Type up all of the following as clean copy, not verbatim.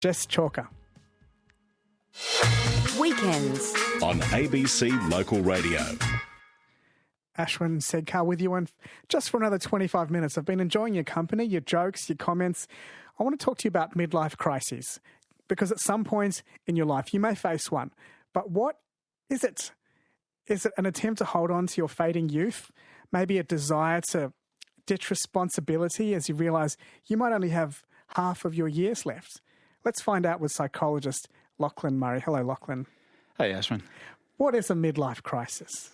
Jess Chalker. Weekends on ABC Local Radio. Ashwin Segkar with you, and just for another 25 minutes. I've been enjoying your company, your jokes, your comments. I want to talk to you about midlife crises, because at some point in your life you may face one. But what is it? Is it an attempt to hold on to your fading youth? Maybe a desire to ditch responsibility as you realise you might only have half of your years left? Let's find out with psychologist Lachlan Murray. Hello, Lachlan. Hey, Ashwin. What is a midlife crisis?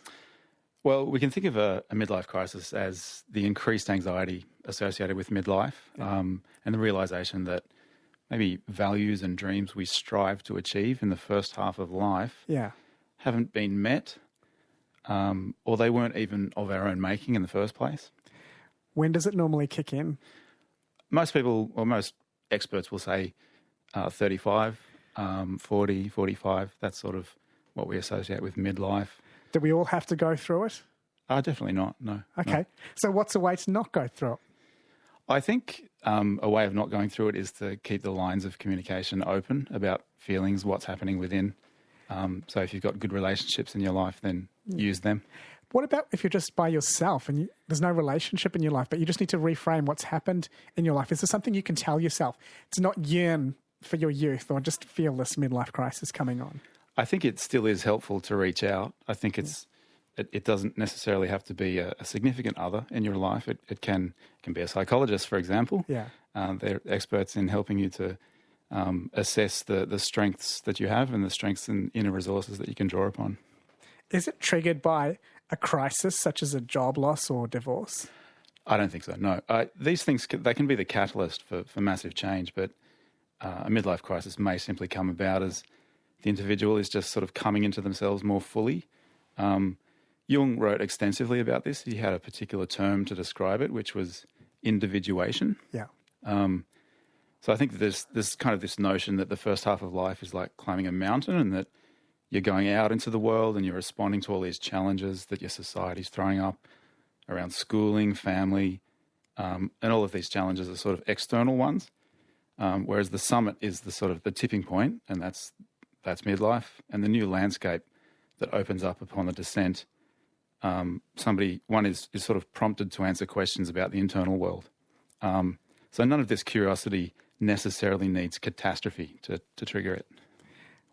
Well, we can think of a midlife crisis as the increased anxiety associated with midlife, and the realisation that maybe values and dreams we strive to achieve in the first half of life haven't been met, or they weren't even of our own making in the first place. When does it normally kick in? Most people, or most experts will say 35, 40, 45, that's sort of what we associate with midlife. Do we all have to go through it? Definitely not, no. Okay. No. So what's a way to not go through it? I think a way of not going through it is to keep the lines of communication open about feelings, what's happening within. So if you've got good relationships in your life, then use them. What about if you're just by yourself and there's no relationship in your life, but you just need to reframe what's happened in your life? Is there something you can tell yourself to not yearn for your youth or just feel this midlife crisis coming on? I think it still is helpful to reach out. I think it doesn't necessarily have to be a significant other in your life. It can be a psychologist, for example. Yeah. They're experts in helping you to assess the strengths that you have and the strengths and inner resources that you can draw upon. Is it triggered by a crisis such as a job loss or divorce? I don't think so, no. These things, they can be the catalyst for massive change, but a midlife crisis may simply come about as the individual is just sort of coming into themselves more fully. Jung wrote extensively about this. He had a particular term to describe it, which was individuation. Yeah. So I think there's kind of this notion that the first half of life is like climbing a mountain, and that you're going out into the world and you're responding to all these challenges that your society's throwing up around schooling, family, and all of these challenges are sort of external ones, whereas the summit is the sort of the tipping point, and that's midlife, and the new landscape that opens up upon the descent. One is sort of prompted to answer questions about the internal world. So none of this curiosity necessarily needs catastrophe to trigger it.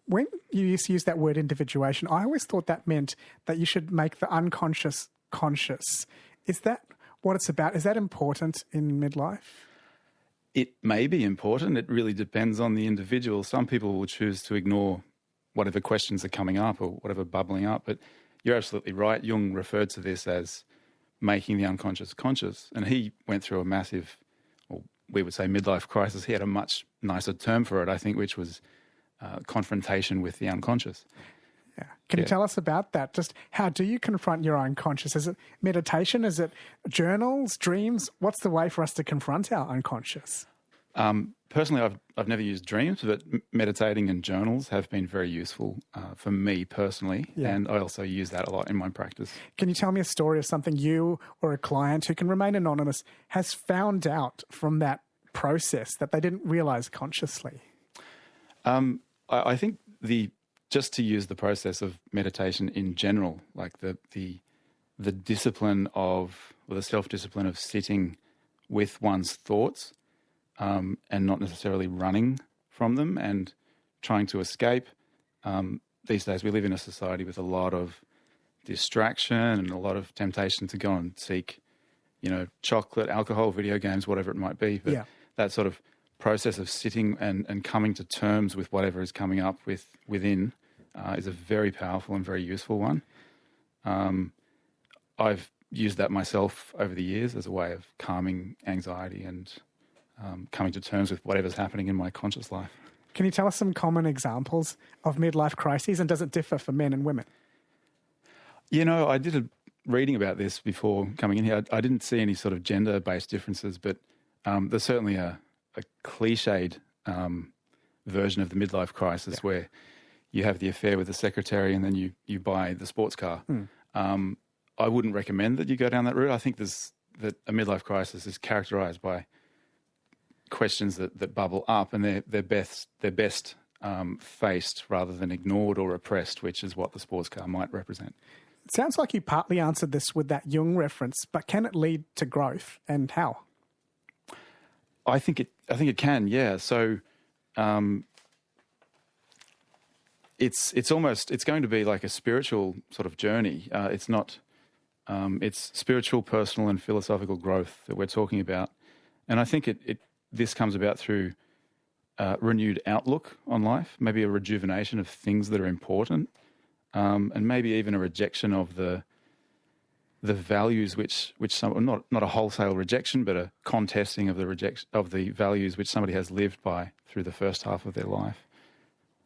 When you used to use that word individuation, I always thought that meant that you should make the unconscious conscious. Is that what it's about? Is that important in midlife? It may be important. It really depends on the individual. Some people will choose to ignore whatever questions are coming up or whatever bubbling up. But you're absolutely right. Jung referred to this as making the unconscious conscious. And he went through a massive, or we would say midlife crisis. He had a much nicer term for it, I think, which was confrontation with the unconscious. Yeah. Can you tell us about that? Just how do you confront your unconscious? Is it meditation? Is it journals, dreams? What's the way for us to confront our unconscious? Personally, I've never used dreams, but meditating and journals have been very useful for me personally, and I also use that a lot in my practice. Can you tell me a story of something you or a client who can remain anonymous has found out from that process that they didn't realise consciously? I think just to use the process of meditation in general, like the discipline of, or the self-discipline of sitting with one's thoughts, and not necessarily running from them and trying to escape. These days we live in a society with a lot of distraction and a lot of temptation to go and seek, chocolate, alcohol, video games, whatever it might be. But that sort of process of sitting and coming to terms with whatever is coming up within is a very powerful and very useful one. I've used that myself over the years as a way of calming anxiety and coming to terms with whatever's happening in my conscious life. Can you tell us some common examples of midlife crises, and does it differ for men and women? I did a reading about this before coming in here. I didn't see any sort of gender-based differences, but there's certainly a cliched version of the midlife crisis where you have the affair with the secretary and then you buy the sports car. I wouldn't recommend that you go down that route. I think that a midlife crisis is characterised by questions that bubble up, and they're best faced rather than ignored or repressed, which is what the sports car might represent. It sounds like you partly answered this with that Jung reference, but can it lead to growth, and how? I think it can, yeah. So it's going to be like a spiritual sort of journey. It's spiritual, personal, and philosophical growth that we're talking about, and I think this comes about through renewed outlook on life, maybe a rejuvenation of things that are important, and maybe even a rejection of the values which some, not a wholesale rejection, but a contesting of the values which somebody has lived by through the first half of their life.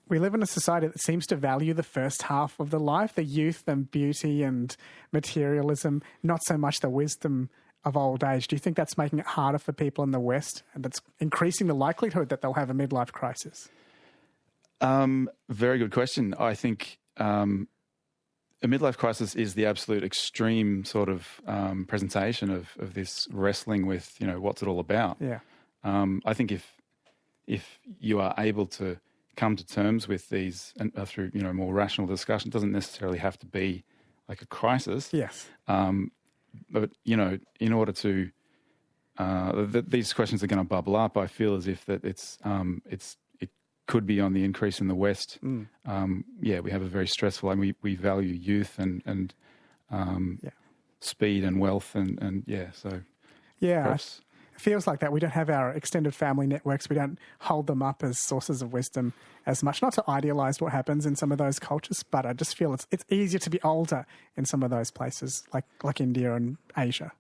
We live in a society that seems to value the first half of the life, the youth and beauty and materialism, not so much the wisdom of old age. Do you think that's making it harder for people in the West, and that's increasing the likelihood that they'll have a midlife crisis? Very good question. I think a midlife crisis is the absolute extreme sort of presentation of this wrestling with, what's it all about. Yeah. I think if you are able to come to terms with these and through more rational discussion, it doesn't necessarily have to be like a crisis. Yes. But in order to these questions are going to bubble up, I feel as if that it could be on the increase in the West. We have a very stressful, and we value youth and speed and wealth and so perhaps. It feels like that. We don't have our extended family networks. We don't hold them up as sources of wisdom as much. Not to idealise what happens in some of those cultures, but I just feel it's easier to be older in some of those places, like India and Asia.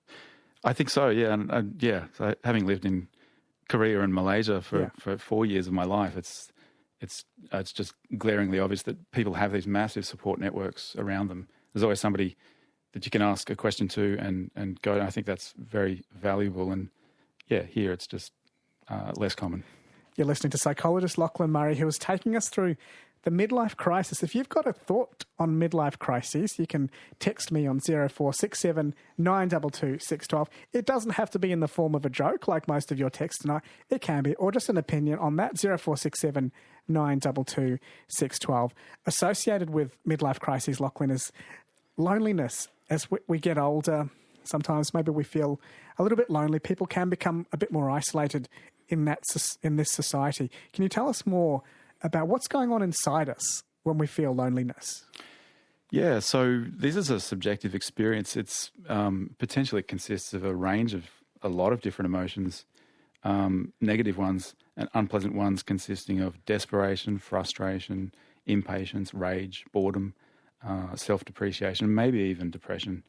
I think so, yeah. And so having lived in Korea and Malaysia for 4 years of my life, it's just glaringly obvious that people have these massive support networks around them. There's always somebody that you can ask a question to and go. And I think that's very valuable. And here it's just less common. You're listening to psychologist Lachlan Murray, who is taking us through the midlife crisis. If you've got a thought on midlife crises, you can text me on 0467 922 612. It doesn't have to be in the form of a joke like most of your texts tonight. It can be, or just an opinion on that, 0467 922 612. Associated with midlife crises, Lachlan, is loneliness. As we get older, sometimes maybe we feel a little bit lonely. People can become a bit more isolated in this society. Can you tell us more about what's going on inside us when we feel loneliness? Yeah, so this is a subjective experience. It's potentially consists of a lot of different emotions, negative ones and unpleasant ones, consisting of desperation, frustration, impatience, rage, boredom, self-depreciation, maybe even depression.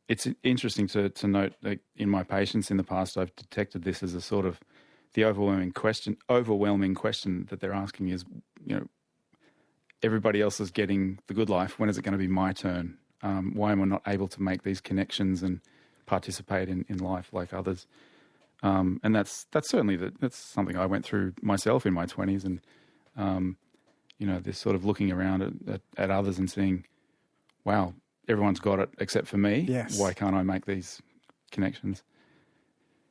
It's interesting to note that in my patients in the past, I've detected this as a sort of the overwhelming question that they're asking is, everybody else is getting the good life. When is it going to be my turn? Why am I not able to make these connections and participate in life like others? And that's certainly that's something I went through myself in my 20s, and this sort of looking around at others and seeing, wow, everyone's got it except for me. Yes. Why can't I make these connections?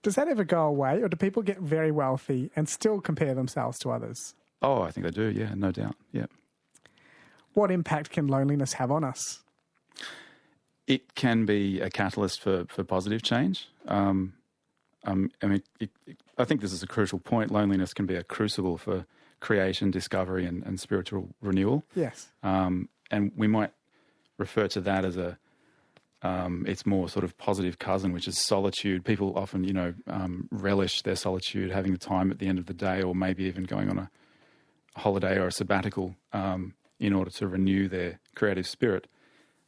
Does that ever go away, or do people get very wealthy and still compare themselves to others? Oh, I think they do, yeah, no doubt, yeah. What impact can loneliness have on us? It can be a catalyst for positive change. I think this is a crucial point. Loneliness can be a crucible for creation, discovery, and spiritual renewal. Yes. And we might refer to that as it's more sort of positive cousin, which is solitude. People often, relish their solitude, having the time at the end of the day, or maybe even going on a holiday or a sabbatical in order to renew their creative spirit.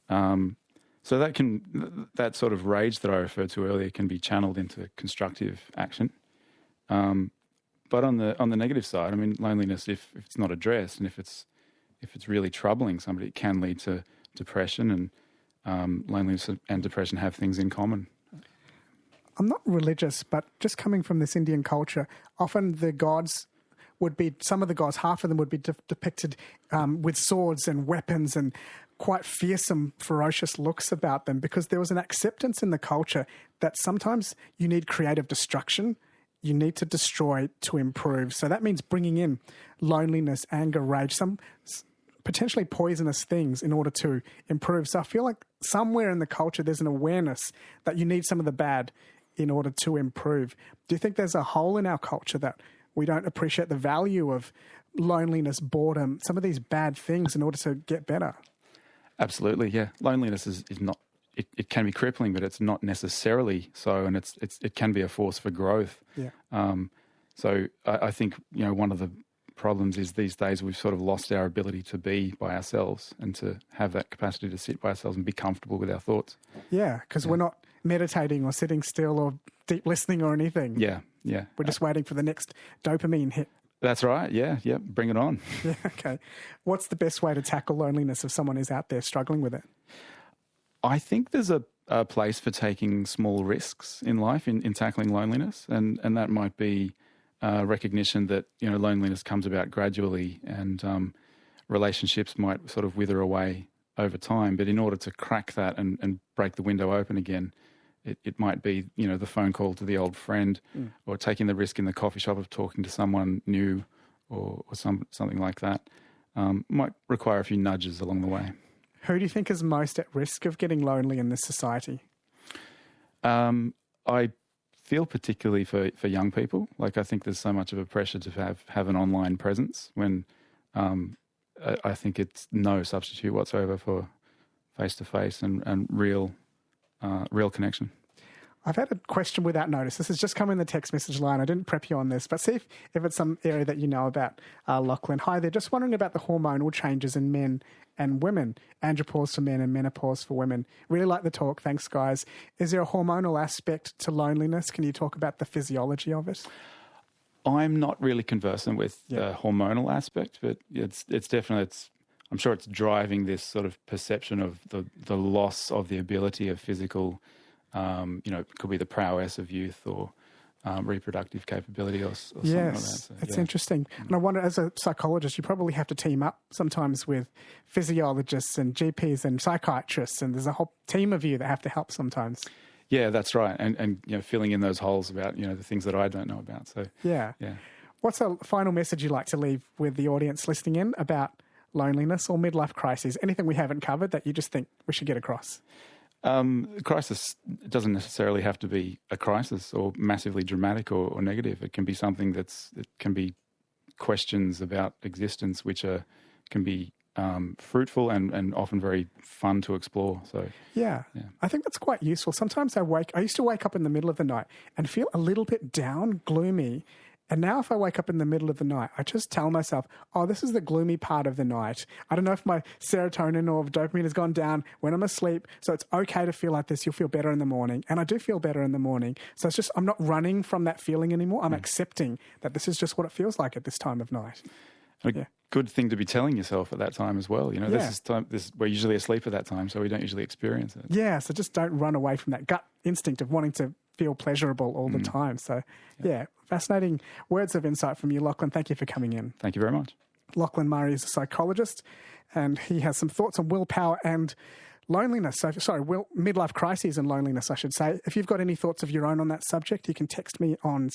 So that sort of rage that I referred to earlier can be channeled into constructive action. But on the negative side, loneliness, if it's not addressed, and if it's really troubling somebody, it can lead to depression, and loneliness and depression have things in common. I'm not religious, but just coming from this Indian culture, often the gods would be, some of the gods, half of them would be depicted with swords and weapons and quite fearsome, ferocious looks about them, because there was an acceptance in the culture that sometimes you need creative destruction. you need to destroy to improve. So that means bringing in loneliness, anger, rage, some potentially poisonous things in order to improve. So I feel like somewhere in the culture there's an awareness that you need some of the bad in order to improve. Do you think there's a hole in our culture that we don't appreciate the value of loneliness, boredom, some of these bad things in order to get better? Absolutely, yeah. Loneliness is not, it can be crippling, but it's not necessarily so, and it can be a force for growth. Yeah. So I think, one of the problems is these days we've sort of lost our ability to be by ourselves and to have that capacity to sit by ourselves and be comfortable with our thoughts. Yeah, because we're not meditating or sitting still or deep listening or anything. Yeah. We're just waiting for the next dopamine hit. That's right, yeah, bring it on. Yeah, okay. What's the best way to tackle loneliness if someone is out there struggling with it? I think there's a place for taking small risks in life in tackling loneliness, and that might be recognition that loneliness comes about gradually, and relationships might sort of wither away over time. But in order to crack that and break the window open again, it might be the phone call to the old friend, or taking the risk in the coffee shop of talking to someone new, or something like that. Might require a few nudges along the way. Who do you think is most at risk of getting lonely in this society? I feel particularly for young people. Like, I think there's so much of a pressure to have an online presence when I think it's no substitute whatsoever for face-to-face and real connection. I've had a question without notice. This has just come in the text message line. I didn't prep you on this, but see if it's some area that you know about, Lachlan. Hi there. Just wondering about the hormonal changes in men and women. Andropause for men and menopause for women. Really like the talk. Thanks, guys. Is there a hormonal aspect to loneliness? Can you talk about the physiology of it? I'm not really conversant with the hormonal aspect, but it's definitely, I'm sure it's driving this sort of perception of the loss of the ability of physical, it could be the prowess of youth or reproductive capability or something like that. So, it's interesting. And I wonder, as a psychologist, you probably have to team up sometimes with physiologists and GPs and psychiatrists, and there's a whole team of you that have to help sometimes. Yeah, that's right. And filling in those holes about, the things that I don't know about. So Yeah. What's a final message you'd like to leave with the audience listening in about loneliness or midlife crises? Anything we haven't covered that you just think we should get across? Crisis doesn't necessarily have to be a crisis or massively dramatic or negative. It can be something it can be questions about existence which can be fruitful and often very fun to explore. So yeah, I think that's quite useful. Sometimes I used to wake up in the middle of the night and feel a little bit down, gloomy. And now if I wake up in the middle of the night, I just tell myself, oh, this is the gloomy part of the night. I don't know if my serotonin or dopamine has gone down when I'm asleep. So it's okay to feel like this. You'll feel better in the morning. And I do feel better in the morning. So it's just, I'm not running from that feeling anymore. I'm accepting that this is just what it feels like at this time of night. Good thing to be telling yourself at that time as well. We're usually asleep at that time, so we don't usually experience it. Yeah, so just don't run away from that gut instinct of wanting to feel pleasurable all the time. So, fascinating words of insight from you, Lachlan. Thank you for coming in. Thank you very much. Lachlan Murray is a psychologist, and he has some thoughts on willpower and loneliness. Midlife crises and loneliness, I should say. If you've got any thoughts of your own on that subject, you can text me on